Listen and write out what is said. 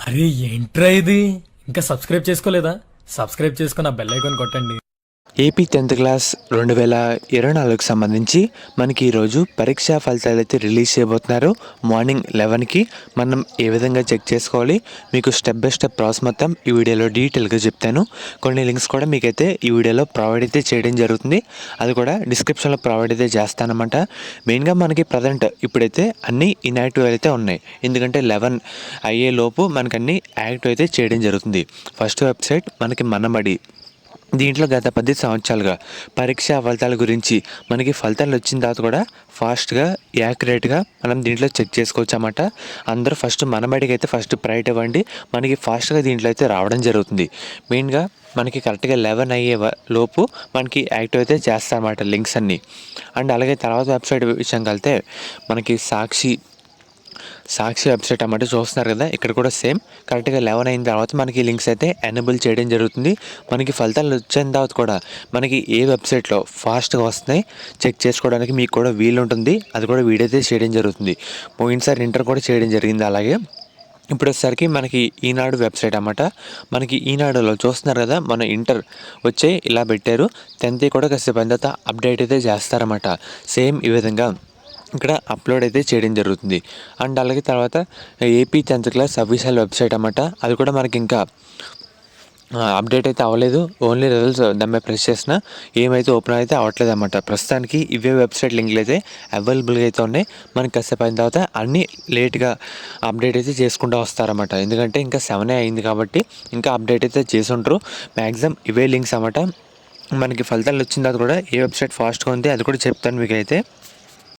అరే ఏంట్రా ఇది? ఇంకా సబ్స్క్రైబ్ చేసుకోలేదా? సబ్స్క్రైబ్ చేసుకుని ఆ బెల్ ఐకాన్ కొట్టండి. ఏపీ 10th క్లాస్ 2024కి సంబంధించి మనకి ఈరోజు పరీక్షా ఫలితాలు అయితే రిలీజ్ చేయబోతున్నారు. మార్నింగ్ 11కి మనం ఏ విధంగా చెక్ చేసుకోవాలి మీకు స్టెప్ బై స్టెప్ ప్రాసెస్ మొత్తం ఈ వీడియోలో డీటెయిల్గా చెప్తాను. కొన్ని లింక్స్ కూడా మీకైతే ఈ వీడియోలో ప్రొవైడ్ అయితే చేయడం జరుగుతుంది. అది కూడా డిస్క్రిప్షన్లో ప్రొవైడ్ అయితే చేస్తానమాట. మెయిన్గా మనకి ప్రజెంట్ ఇప్పుడైతే అన్నీ ఇన్యాక్టివ్ అయితే ఉన్నాయి. ఎందుకంటే 11 అయ్యే లోపు మనకు అన్నీ యాక్టివ్ అయితే చేయడం జరుగుతుంది. ఫస్ట్ వెబ్సైట్ మనకి మనబడి. దీంట్లో గత 10 సంవత్సరాలుగా పరీక్షా ఫలితాల గురించి మనకి ఫలితాలు వచ్చిన తర్వాత కూడా ఫాస్ట్గా యాక్యురేట్గా మనం దీంట్లో చెక్ చేసుకోవచ్చు అన్నమాట. అందరూ ఫస్ట్ మనబడికి అయితే ఫస్ట్ ప్రయారిటీ ఇవ్వండి. మనకి ఫాస్ట్గా దీంట్లో అయితే రావడం జరుగుతుంది. మెయిన్గా మనకి కరెక్ట్గా 11 అయ్యే లోపు మనకి యాక్టివ్ అయితే చేస్తారన్నమాట లింక్స్ అన్నీ. అండ్ అలాగే తర్వాత వెబ్సైట్ విషయంకి వెళ్తే మనకి సాక్షి వెబ్సైట్ అన్నమాట చూస్తున్నారు కదా. ఇక్కడ కూడా సేమ్ కరెక్ట్గా 11 అయిన తర్వాత మనకి లింక్స్ అయితే ఎనేబుల్ చేయడం జరుగుతుంది. మనకి ఫలితాలు వచ్చిన తర్వాత కూడా మనకి ఏ వెబ్సైట్లో ఫాస్ట్గా వస్తున్నాయి చెక్ చేసుకోవడానికి మీకు కూడా వీలు ఉంటుంది. అది కూడా వీడియో అయితే చేయడం జరుగుతుంది. పోయినసారి ఇంటర్ కూడా చేయడం జరిగింది. అలాగే ఇప్పుడు వచ్చేసరికి మనకి ఈనాడు వెబ్సైట్ అన్నమాట. మనకి ఈనాడులో చూస్తున్నారు కదా, మన ఇంటర్ వచ్చే ఇలా పెట్టారు. 10th కూడా కాసేపు అయిన తర్వాత అప్డేట్ అయితే చేస్తారన్నమాట. సేమ్ ఈ విధంగా ఇక్కడ అప్లోడ్ అయితే చేయడం జరుగుతుంది. అండ్ అలాగే తర్వాత AP 10th class official website అన్నమాట. అది కూడా మనకి ఇంకా అప్డేట్ అయితే అవ్వలేదు. ఓన్లీ రిజల్ట్స్ దాన్ని ప్రెస్ చేసిన ఏమైతే ఓపెన్ అయితే అవ్వట్లేదు అన్నమాట. ప్రస్తుతానికి ఇవే వెబ్సైట్ లింక్లు అయితే అవైలబుల్గా అయితే ఉన్నాయి. మనకి కాసేపు అయిన తర్వాత అన్నీ లేట్గా అప్డేట్ అయితే చేసుకుంటూ వస్తారన్నమాట. ఎందుకంటే ఇంకా 7 అయింది కాబట్టి ఇంకా అప్డేట్ అయితే చేసి ఉంటారు. మ్యాక్సిమం ఇవే లింక్స్ అన్నమాట. మనకి ఫలితాలు వచ్చిన తర్వాత కూడా ఏ వెబ్సైట్ ఫాస్ట్గా ఉంది అది కూడా చెప్తాను మీకైతే.